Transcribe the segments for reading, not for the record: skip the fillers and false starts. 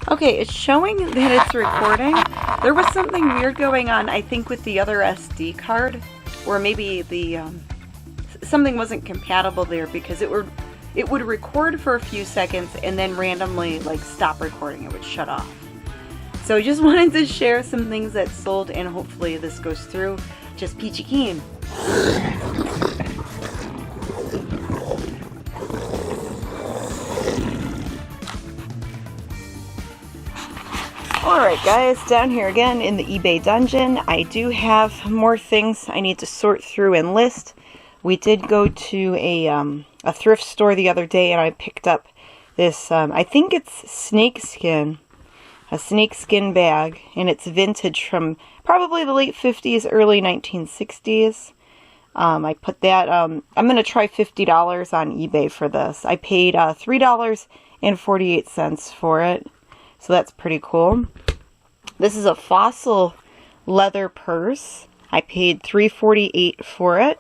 Okay, it's showing that it's recording. There was something weird going on, I think, with the other SD card, or maybe the something wasn't compatible there, because it would record for a few seconds and then randomly like stop recording. It would shut off. So I just wanted to share some things that sold, and hopefully this goes through just peachy keen. Alright guys, down here again in the eBay dungeon. I do have more things I need to sort through and list. We did go to a thrift store the other day, and I picked up this, I think it's snakeskin. A snakeskin bag, and it's vintage from probably the late 50s, early 1960s. I put that, I'm going to try $50 on eBay for this. I paid $3.48 for it, so that's pretty cool. This is a fossil leather purse. I paid $3.48 for it,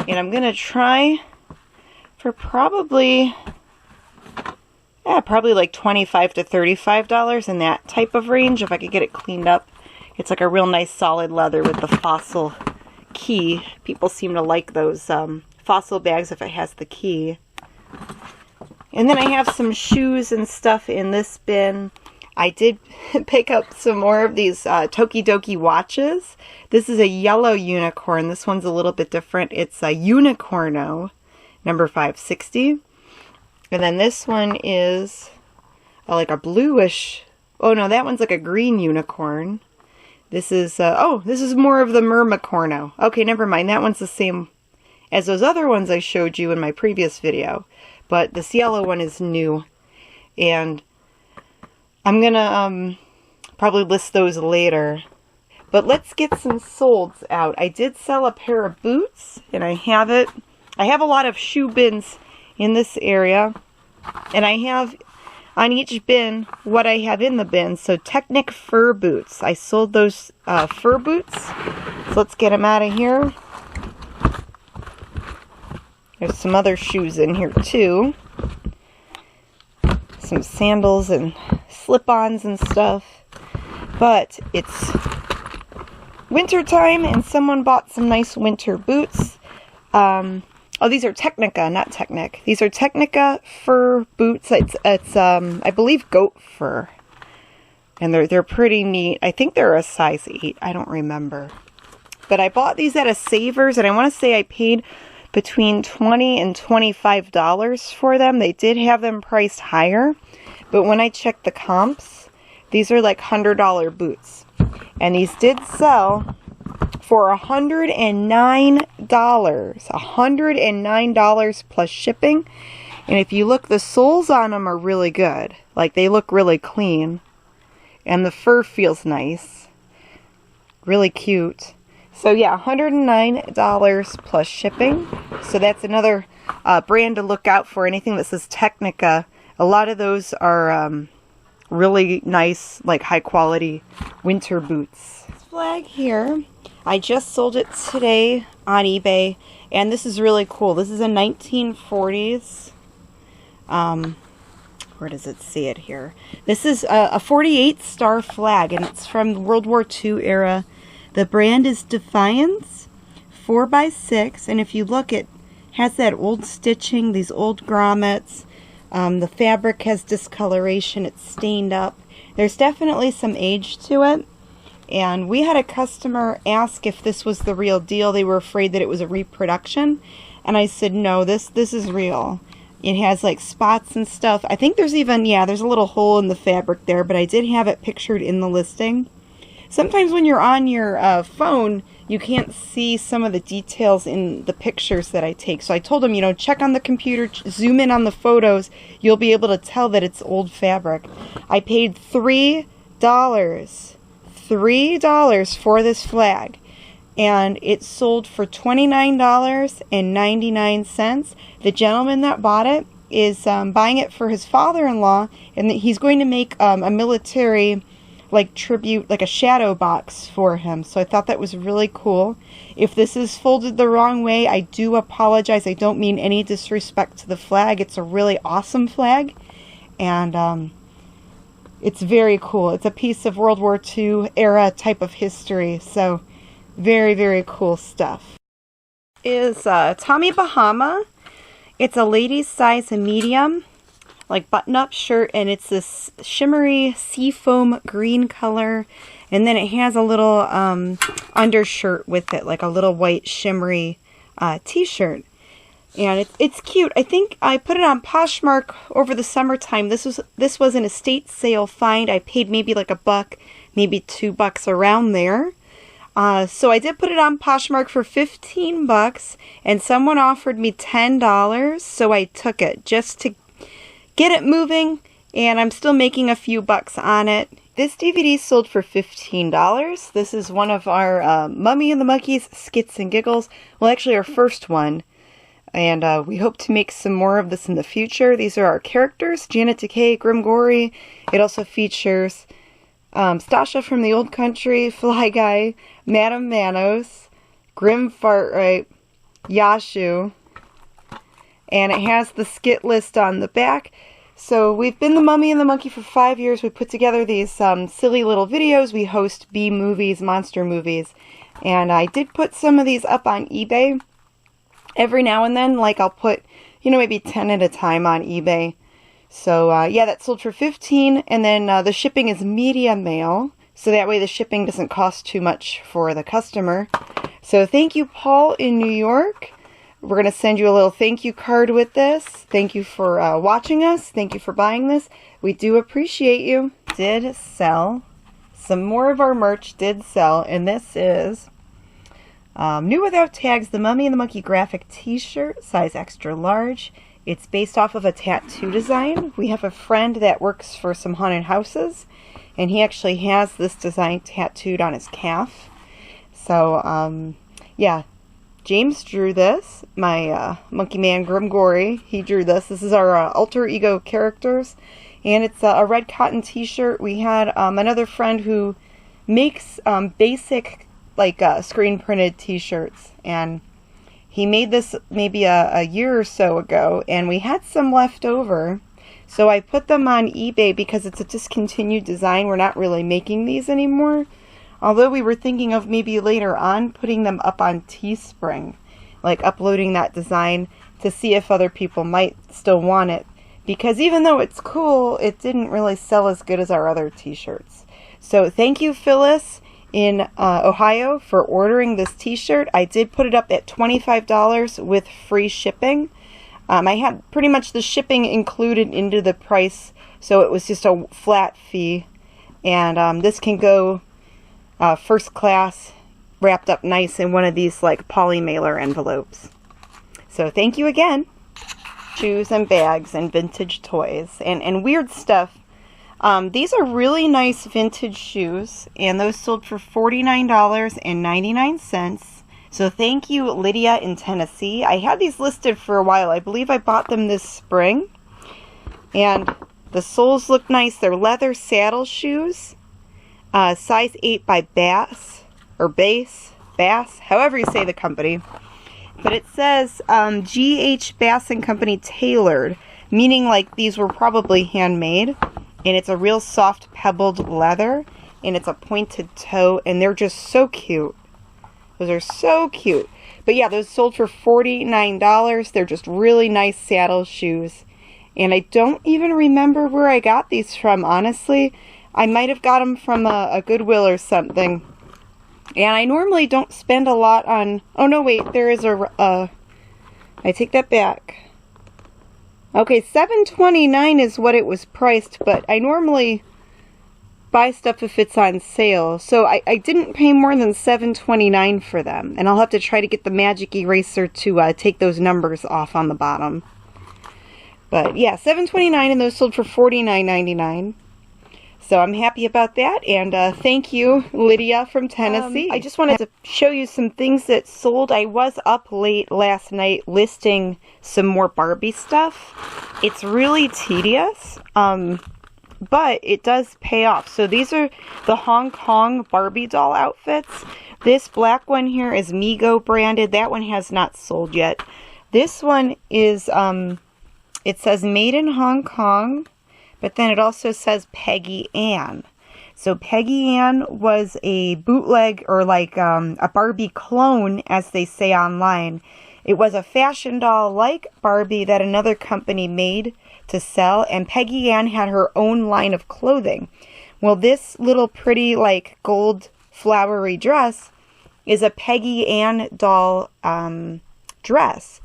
and I'm going to try for probably like $25 to $35 in that type of range, if I could get it cleaned up. It's like a real nice solid leather with the fossil key. People seem to like those fossil bags if it has the key. And then I have some shoes and stuff in this bin. I did pick up some more of these Tokidoki watches. This is a yellow unicorn. This one's a little bit different. It's a Unicorno, number 560. And then this one is like a bluish, oh no, that one's like a green unicorn. This is, this is more of the Mermicorno. Okay, never mind, that one's the same as those other ones I showed you in my previous video. But this yellow one is new. And I'm gonna probably list those later. But let's get some solds out. I did sell a pair of boots, and I have it. I have a lot of shoe bins in this area, and I have on each bin what I have in the bin. So Technic fur boots, I sold those fur boots, so let's get them out of here. There's some other shoes in here too, some sandals and slip-ons and stuff, but it's winter time and someone bought some nice winter boots. Oh, these are Technica, not Technic. These are Technica fur boots. It's I believe goat fur. And they're pretty neat. I think they're a size 8. I don't remember. But I bought these at a Savers, and I want to say I paid between $20 and $25 for them. They did have them priced higher. But when I checked the comps, these are like $100 boots. And these did sell for $109. $109 plus shipping. And if you look, the soles on them are really good. Like, they look really clean. And the fur feels nice. Really cute. So yeah, $109 plus shipping. So that's another brand to look out for. Anything that says Technica. A lot of those are really nice, like high quality winter boots. This flag here, I just sold it today on eBay, and this is really cool. This is a 1940s, where does it say it here? This is a 48 star flag, and it's from the World War II era. The brand is Defiance 4x6, and if you look, it has that old stitching, these old grommets. The fabric has discoloration, it's stained up. There's definitely some age to it. And we had a customer ask if this was the real deal. They were afraid that it was a reproduction. And I said, no, this is real. It has like spots and stuff. I think there's even, yeah, there's a little hole in the fabric there, but I did have it pictured in the listing. Sometimes when you're on your phone, you can't see some of the details in the pictures that I take. So I told him, you know, check on the computer, zoom in on the photos. You'll be able to tell that it's old fabric. I paid $3 for this flag, and it sold for $29.99. The gentleman that bought it is buying it for his father-in-law, and he's going to make a military like tribute, like a shadow box for him. So I thought that was really cool. If this is folded the wrong way, I do apologize. I don't mean any disrespect to the flag. It's a really awesome flag, and it's very cool. It's a piece of World War II era type of history. So very, very cool stuff. Is Tommy Bahama. It's a ladies size medium, like button-up shirt, and it's this shimmery seafoam green color, and then it has a little undershirt with it, like a little white shimmery t-shirt. And it's cute. I think I put it on Poshmark over the summertime. This was an estate sale find. I paid maybe like $1, maybe $2 around there. So I did put it on Poshmark for 15 bucks, and someone offered me $10, so I took it just to get it moving, and I'm still making a few bucks on it. This DVD sold for $15. This is one of our Mummy and the Monkeys skits and giggles. Well, actually our first one. And we hope to make some more of this in the future. These are our characters, Janet Decay, Grim Gory. It also features Stasha from the Old Country, Fly Guy, Madame Manos, Grim Fartright, Yashu, and it has the skit list on the back. So we've been the Mummy and the Monkey for 5 years. We put together these silly little videos. We host B-movies, monster movies, and I did put some of these up on eBay. Every now and then, like I'll put, maybe 10 at a time on eBay. So, yeah, that sold for $15, and then the shipping is media mail, so that way the shipping doesn't cost too much for the customer. So thank you, Paul in New York. We're going to send you a little thank you card with this. Thank you for watching us. Thank you for buying this. We do appreciate you. Did sell. Some more of our merch did sell, and this is new without tags, the Mummy and the Monkey graphic t-shirt, size extra large. It's based off of a tattoo design. We have a friend that works for some haunted houses, and he actually has this design tattooed on his calf. So, yeah, James drew this. My Monkey Man Grim Gory, he drew this. This is our alter ego characters, and it's a red cotton t-shirt. We had another friend who makes basic screen printed t-shirts, and he made this maybe a year or so ago, and we had some left over, so I put them on eBay because it's a discontinued design. We're not really making these anymore, although we were thinking of maybe later on putting them up on Teespring, like uploading that design to see if other people might still want it, because even though it's cool, it didn't really sell as good as our other t-shirts. So thank you, Phyllis in Ohio, for ordering this t-shirt. I did put it up at $25 with free shipping. I had pretty much the shipping included into the price, so it was just a flat fee. And this can go first class, wrapped up nice in one of these like poly mailer envelopes. So thank you again. Shoes and bags and vintage toys and weird stuff. These are really nice vintage shoes, and those sold for $49.99. So thank you, Lydia in Tennessee. I had these listed for a while. I believe I bought them this spring, and the soles look nice. They're leather saddle shoes, size 8 by Bass, or Bass, however you say the company. But it says G.H. Bass & Company tailored, meaning like these were probably handmade. And it's a real soft pebbled leather, and it's a pointed toe, and they're just so cute. Those are so cute. But yeah, those sold for $49. They're just really nice saddle shoes. And I don't even remember where I got these from, honestly. I might have got them from a Goodwill or something. And I normally don't spend a lot on... Oh, no, wait, there is I take that back. Okay, $7.29 is what it was priced, but I normally buy stuff if it's on sale. So I didn't pay more than $7.29 for them. And I'll have to try to get the magic eraser to take those numbers off on the bottom. But yeah, $7.29, and those sold for $49.99. So I'm happy about that, and thank you, Lydia from Tennessee. I just wanted to show you some things that sold. I was up late last night listing some more Barbie stuff. It's really tedious, but it does pay off. So these are the Hong Kong Barbie doll outfits. This black one here is Migo branded. That one has not sold yet. This one is, it says made in Hong Kong, but then it also says Peggy Ann. So Peggy Ann was a bootleg, or like a Barbie clone, as they say online. It was a fashion doll like Barbie that another company made to sell, and Peggy Ann had her own line of clothing. Well, this little pretty like gold flowery dress is a Peggy Ann doll dress,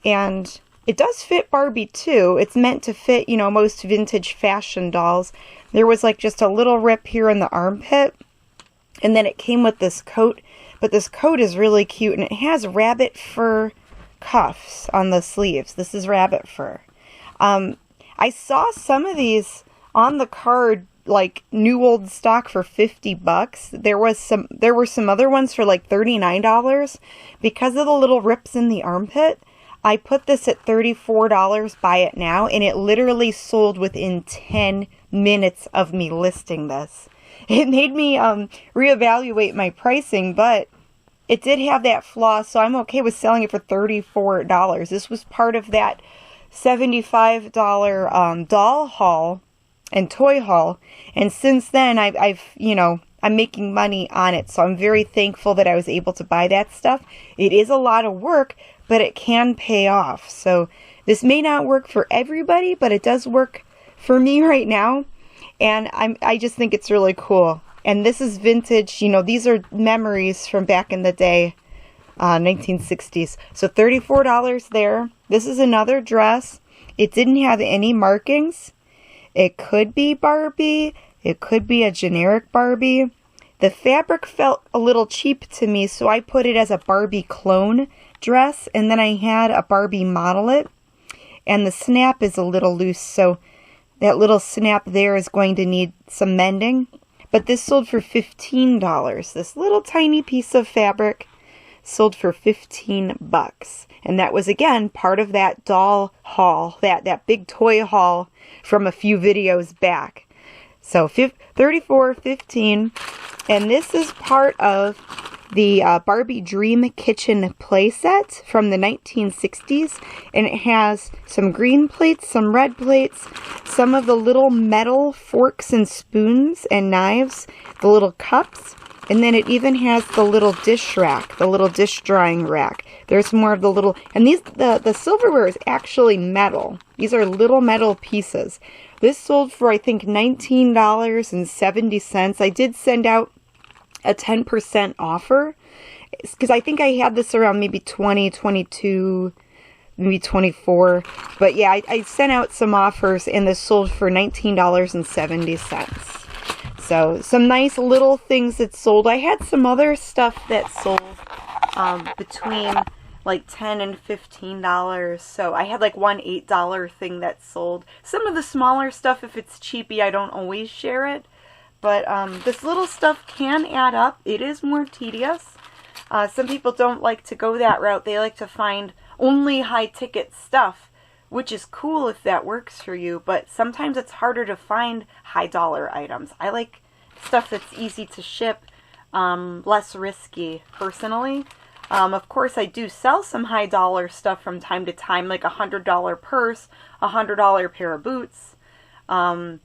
and it does fit Barbie too. It's meant to fit, you know, most vintage fashion dolls. There was like just a little rip here in the armpit, and then it came with this coat, but this coat is really cute, and it has rabbit fur cuffs on the sleeves. This is rabbit fur. I saw some of these on the card, like new old stock, for $50. There were some other ones for like $39. Because of the little rips in the armpit, I put this at $34, buy it now, and it literally sold within 10 minutes of me listing this. It made me reevaluate my pricing, but it did have that flaw, so I'm okay with selling it for $34. This was part of that $75 doll haul and toy haul, and since then I've you know, I'm making money on it, so I'm very thankful that I was able to buy that stuff. It is a lot of work, but it can pay off. So this may not work for everybody, but it does work for me right now, and I just think it's really cool. And this is vintage, you know, these are memories from back in the day, 1960s. So $34 there. This is another dress. It didn't have any markings. It could be Barbie. It could be a generic Barbie. The fabric felt a little cheap to me, so I put it as a Barbie clone dress, and then I had a Barbie model it. And the snap is a little loose, so that little snap there is going to need some mending. But this sold for $15. This little tiny piece of fabric sold for $15. And that was, again, part of that doll haul, that big toy haul from a few videos back. So $34, $15, and this is part of the Barbie Dream Kitchen playset from the 1960s, and it has some green plates, some red plates, some of the little metal forks and spoons and knives, the little cups, and then it even has the little dish rack, the little dish drying rack. There's more of the little, and these the silverware is actually metal. These are little metal pieces. This sold for, I think, $19.70. I did send out a 10% offer, because I think I had this around maybe 20, 22, maybe 24. But yeah, I sent out some offers, and this sold for $19.70. So some nice little things that sold. I had some other stuff that sold between like $10 and $15. So I had like one $8 thing that sold. Some of the smaller stuff, if it's cheapy, I don't always share it. But this little stuff can add up. It is more tedious. Some people don't like to go that route. They like to find only high-ticket stuff, which is cool if that works for you. But sometimes it's harder to find high-dollar items. I like stuff that's easy to ship, less risky, personally. Of course, I do sell some high-dollar stuff from time to time, like a $100 purse, a $100 pair of boots. The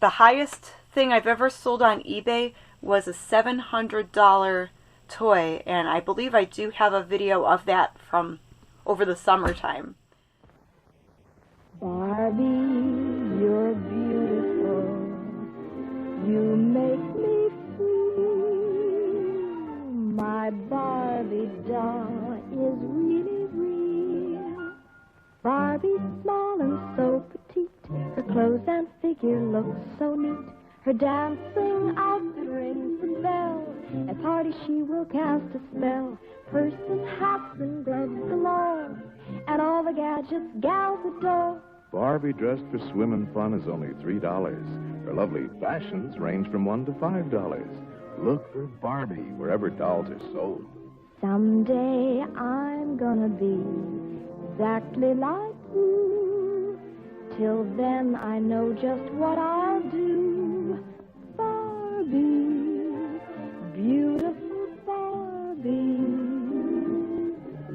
highest thing I've ever sold on eBay was a $700 toy, and I believe I do have a video of that from over the summertime. Barbie, you're beautiful. You make me feel my Barbie doll is really real. Barbie's small and so petite. Her clothes and figure look so neat. Her dancing outfit rings the bell. At parties she will cast a spell. Purse and hats and gloves galore, and all the gadgets gals adore. Barbie dressed for swim and fun is only $3. Her lovely fashions range from $1 to $5. Look for Barbie wherever dolls are sold. Someday I'm gonna be exactly like you. Till then I know just what I'll do. Barbie, beautiful Barbie,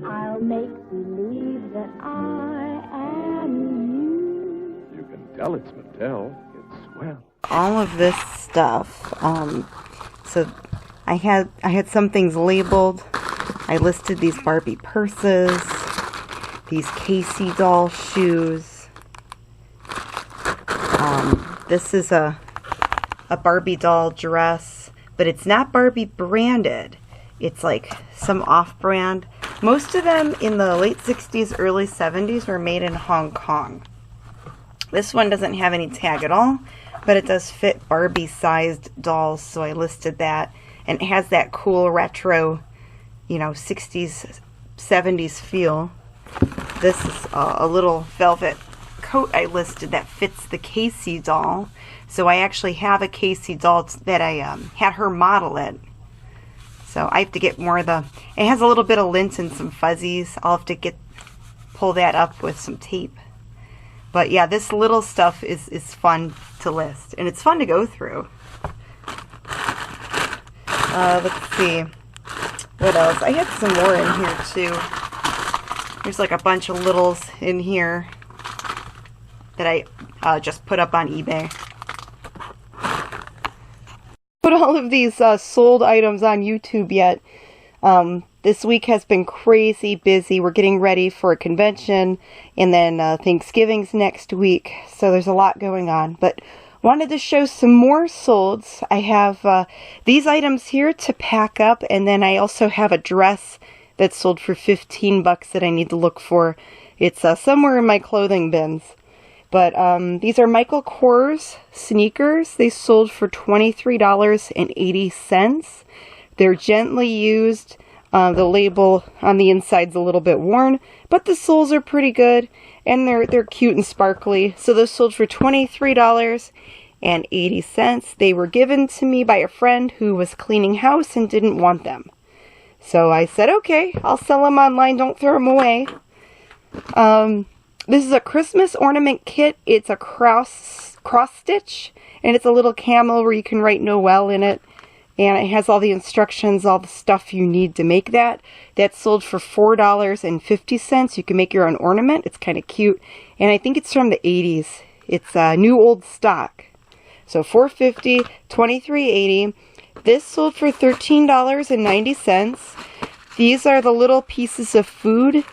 I'll make believe that I am you. You can tell it's Mattel. tell, it's swell. All of this stuff. So I had some things labeled. I listed these Barbie purses, these Casey doll shoes. This is a Barbie doll dress, but it's not Barbie branded. It's like some off-brand. Most of them in the late 60s, early 70s were made in Hong Kong. This one doesn't have any tag at all, but it does fit Barbie-sized dolls, so I listed that. And it has that cool retro, 60s, 70s feel. This is a little velvet coat I listed that fits the Casey doll. So I actually have a Casey doll that I had her model it. So I have to get more of the, it has a little bit of lint and some fuzzies. I'll have to pull that up with some tape. But yeah, this little stuff is fun to list, and it's fun to go through. Let's see. What else? I had some more in here too. There's like a bunch of littles in here that I just put up on eBay. Put all of these sold items on YouTube yet. This week has been crazy busy. We're getting ready for a convention, and then Thanksgiving's next week, so there's a lot going on. But wanted to show some more solds. I have these items here to pack up, and then I also have a dress that's sold for 15 bucks that I need to look for. It's somewhere in my clothing bins. But these are Michael Kors sneakers. They sold for $23.80. They're gently used. The label on the inside's a little bit worn, but the soles are pretty good, and they're cute and sparkly. So those sold for $23.80. They were given to me by a friend who was cleaning house and didn't want them. So I said, okay, I'll sell them online. Don't throw them away. This is a Christmas ornament kit. It's a cross stitch, and it's a little camel where you can write Noel in it. And it has all the instructions, all the stuff you need to make that. That's sold for $4.50. You can make your own ornament. It's kind of cute. And I think it's from the 80s. It's new old stock. So $4.50, $23.80. This sold for $13.90. These are the little pieces of food.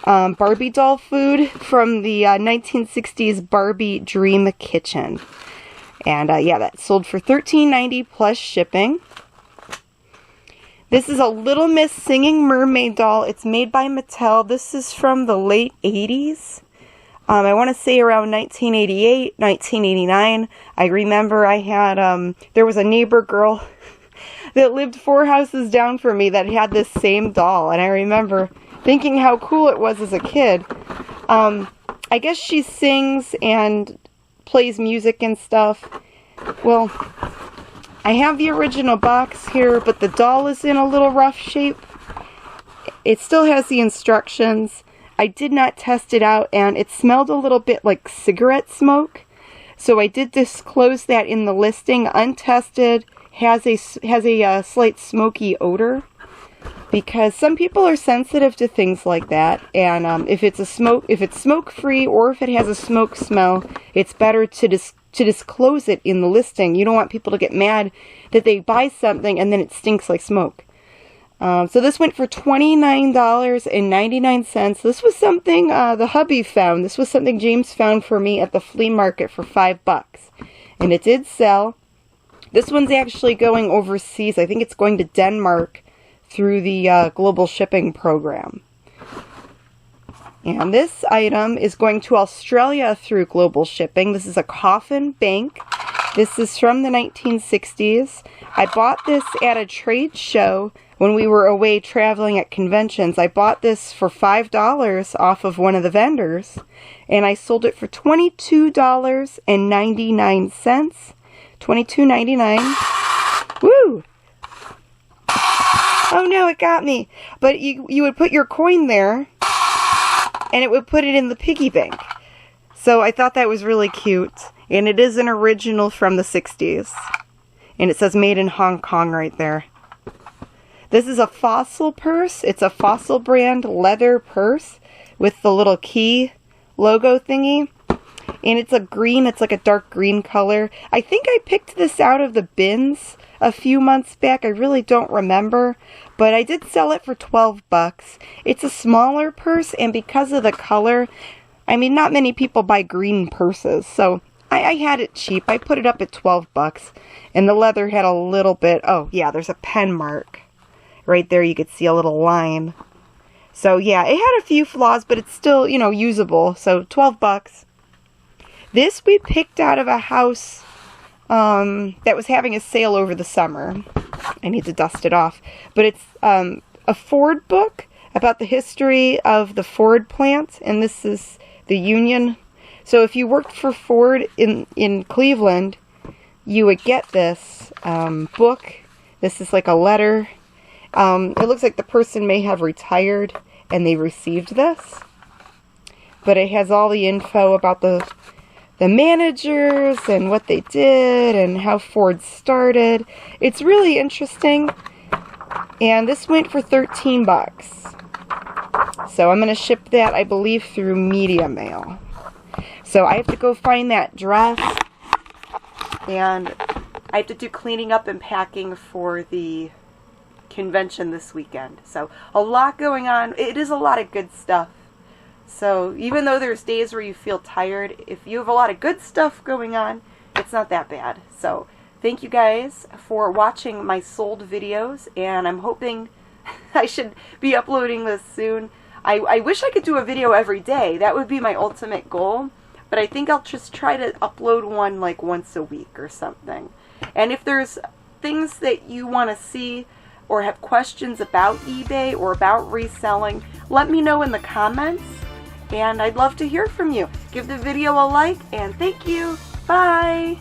Barbie doll food from the 1960s Barbie Dream Kitchen. And yeah, that sold for $13.90 plus shipping. This is a Little Miss Singing Mermaid doll. It's made by Mattel. This is from the late 80s. I want to say around 1988, 1989. I remember I had, there was a neighbor girl that lived 4 houses down from me that had this same doll. And I remember thinking how cool it was as a kid. I guess she sings and plays music and stuff. Well, I have the original box here, but the doll is in a little rough shape. It still has the instructions. I did not test it out, and it smelled a little bit like cigarette smoke. So I did disclose that in the listing. Untested, has a slight smoky odor, because some people are sensitive to things like that. And if it's smoke free, or if it has a smoke smell, it's better to disclose it in the listing. You don't want people to get mad that they buy something and then it stinks like smoke. So this went for $29.99. This was something the hubby found. This was something James found for me at the flea market for $5. And it did sell. This one's actually going overseas. I think it's going to Denmark through the global shipping program. And this item is going to Australia through global shipping. This is a coffin bank. This is from the 1960s. I bought this at a trade show when we were away traveling at conventions. I bought this for $5 off of one of the vendors, and I sold it for $22.99. $22.99. Woo! Oh no, it got me. But you would put your coin there, and it would put it in the piggy bank. So I thought that was really cute. And it is an original from the 60s. And it says made in Hong Kong right there. This is a Fossil purse. It's a Fossil brand leather purse with the little key logo thingy. And it's a green, it's like a dark green color. I think I picked this out of the bins a few months back. I really don't remember. But I did sell it for 12 bucks. It's a smaller purse, and because of the color, I mean, not many people buy green purses. So I had it cheap. I put it up at 12 bucks. And the leather had a little bit, oh yeah, there's a pen mark. Right there you could see a little line. So yeah, it had a few flaws, but it's still, you know, usable. So 12 bucks. This we picked out of a house that was having a sale over the summer. I need to dust it off. But it's a Ford book about the history of the Ford plant. And this is the Union. So if you worked for Ford in Cleveland, you would get this book. This is like a letter. It looks like the person may have retired and they received this. But it has all the info about the managers and what they did and how Ford started. It's really interesting. And this went for 13 bucks. So I'm going to ship that, I believe, through media mail. So I have to go find that dress. And I have to do cleaning up and packing for the convention this weekend. So a lot going on. It is a lot of good stuff. So even though there's days where you feel tired, if you have a lot of good stuff going on, it's not that bad. So thank you guys for watching my sold videos, and I'm hoping I should be uploading this soon. I wish I could do a video every day. That would be my ultimate goal. But I think I'll just try to upload one like once a week or something. And if there's things that you want to see or have questions about eBay or about reselling, let me know in the comments. And I'd love to hear from you. Give the video a like, and thank you. Bye.